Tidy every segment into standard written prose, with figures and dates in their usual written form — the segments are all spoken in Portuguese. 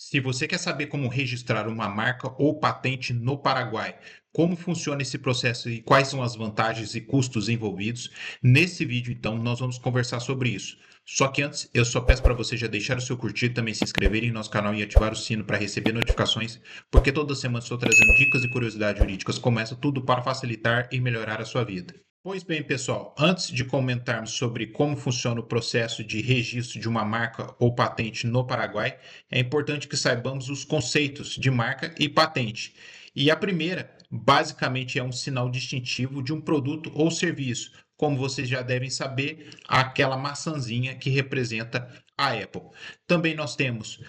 Se você quer saber como registrar uma marca ou patente no Paraguai, como funciona esse processo e quais são as vantagens e custos envolvidos, nesse vídeo então nós vamos conversar sobre isso. Só que antes, eu só peço para você já deixar o seu curtir, também se inscrever em nosso canal e ativar o sino para receber notificações, porque toda semana estou trazendo dicas e curiosidades jurídicas como essa, tudo para facilitar e melhorar a sua vida. Pois bem, pessoal, antes de comentarmos sobre como funciona o processo de registro de uma marca ou patente no Paraguai, é importante que saibamos os conceitos de marca e patente. E a primeira, basicamente, é um sinal distintivo de um produto ou serviço, como vocês já devem saber, aquela maçãzinha que representa a Apple. Também nós temos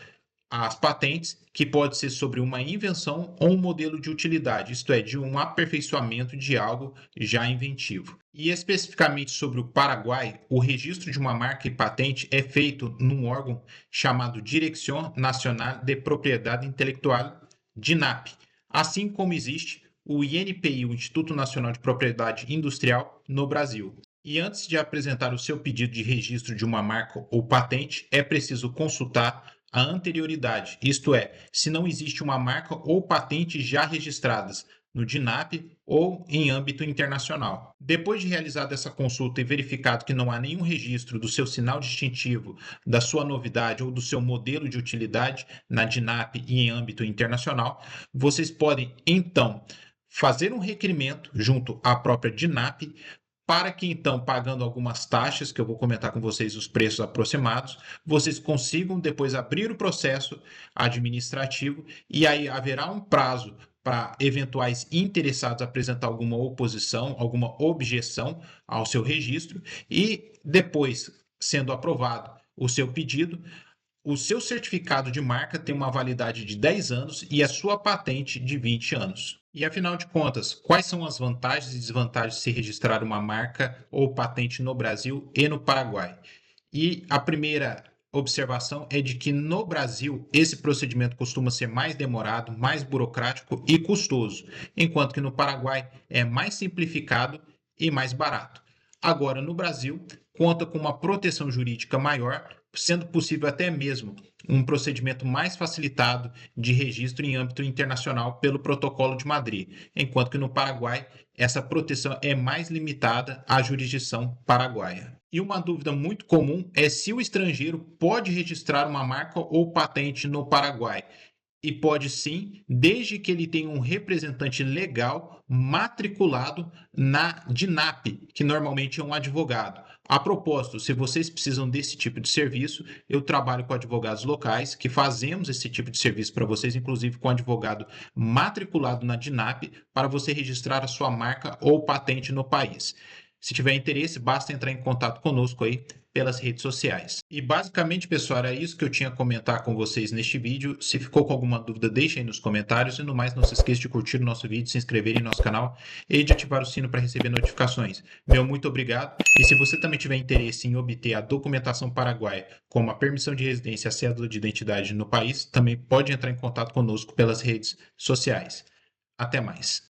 as patentes, que pode ser sobre uma invenção ou um modelo de utilidade, isto é, de um aperfeiçoamento de algo já inventivo. E especificamente sobre o Paraguai, o registro de uma marca e patente é feito num órgão chamado Dirección Nacional de Propriedade Intelectual, DINAP, assim como existe o INPI, o Instituto Nacional de Propriedade Industrial, no Brasil. E antes de apresentar o seu pedido de registro de uma marca ou patente, é preciso consultar a anterioridade, isto é, se não existe uma marca ou patente já registradas no DINAP ou em âmbito internacional. Depois de realizada essa consulta e verificado que não há nenhum registro do seu sinal distintivo, da sua novidade ou do seu modelo de utilidade na DINAP e em âmbito internacional, vocês podem então fazer um requerimento junto à própria DINAP para que então, pagando algumas taxas, que eu vou comentar com vocês os preços aproximados, vocês consigam depois abrir o processo administrativo e aí haverá um prazo para eventuais interessados apresentar alguma oposição, alguma objeção ao seu registro e depois, sendo aprovado o seu pedido, o seu certificado de marca tem uma validade de 10 anos e a sua patente de 20 anos. E afinal de contas, quais são as vantagens e desvantagens de se registrar uma marca ou patente no Brasil e no Paraguai? E a primeira observação é de que no Brasil esse procedimento costuma ser mais demorado, mais burocrático e custoso, enquanto que no Paraguai é mais simplificado e mais barato. Agora, no Brasil, conta com uma proteção jurídica maior, sendo possível até mesmo um procedimento mais facilitado de registro em âmbito internacional pelo Protocolo de Madrid, enquanto que no Paraguai essa proteção é mais limitada à jurisdição paraguaia. E uma dúvida muito comum é se o estrangeiro pode registrar uma marca ou patente no Paraguai. E pode sim, desde que ele tenha um representante legal matriculado na DINAP, que normalmente é um advogado. A propósito, se vocês precisam desse tipo de serviço, eu trabalho com advogados locais que fazemos esse tipo de serviço para vocês, inclusive com advogado matriculado na DINAP, para você registrar a sua marca ou patente no país. Se tiver interesse, basta entrar em contato conosco aí pelas redes sociais. E basicamente, pessoal, era isso que eu tinha a comentar com vocês neste vídeo. Se ficou com alguma dúvida, deixe aí nos comentários. E no mais, não se esqueça de curtir o nosso vídeo, se inscrever em nosso canal e de ativar o sino para receber notificações. Meu muito obrigado. E se você também tiver interesse em obter a documentação paraguaia, como a permissão de residência e a cédula de identidade no país, também pode entrar em contato conosco pelas redes sociais. Até mais.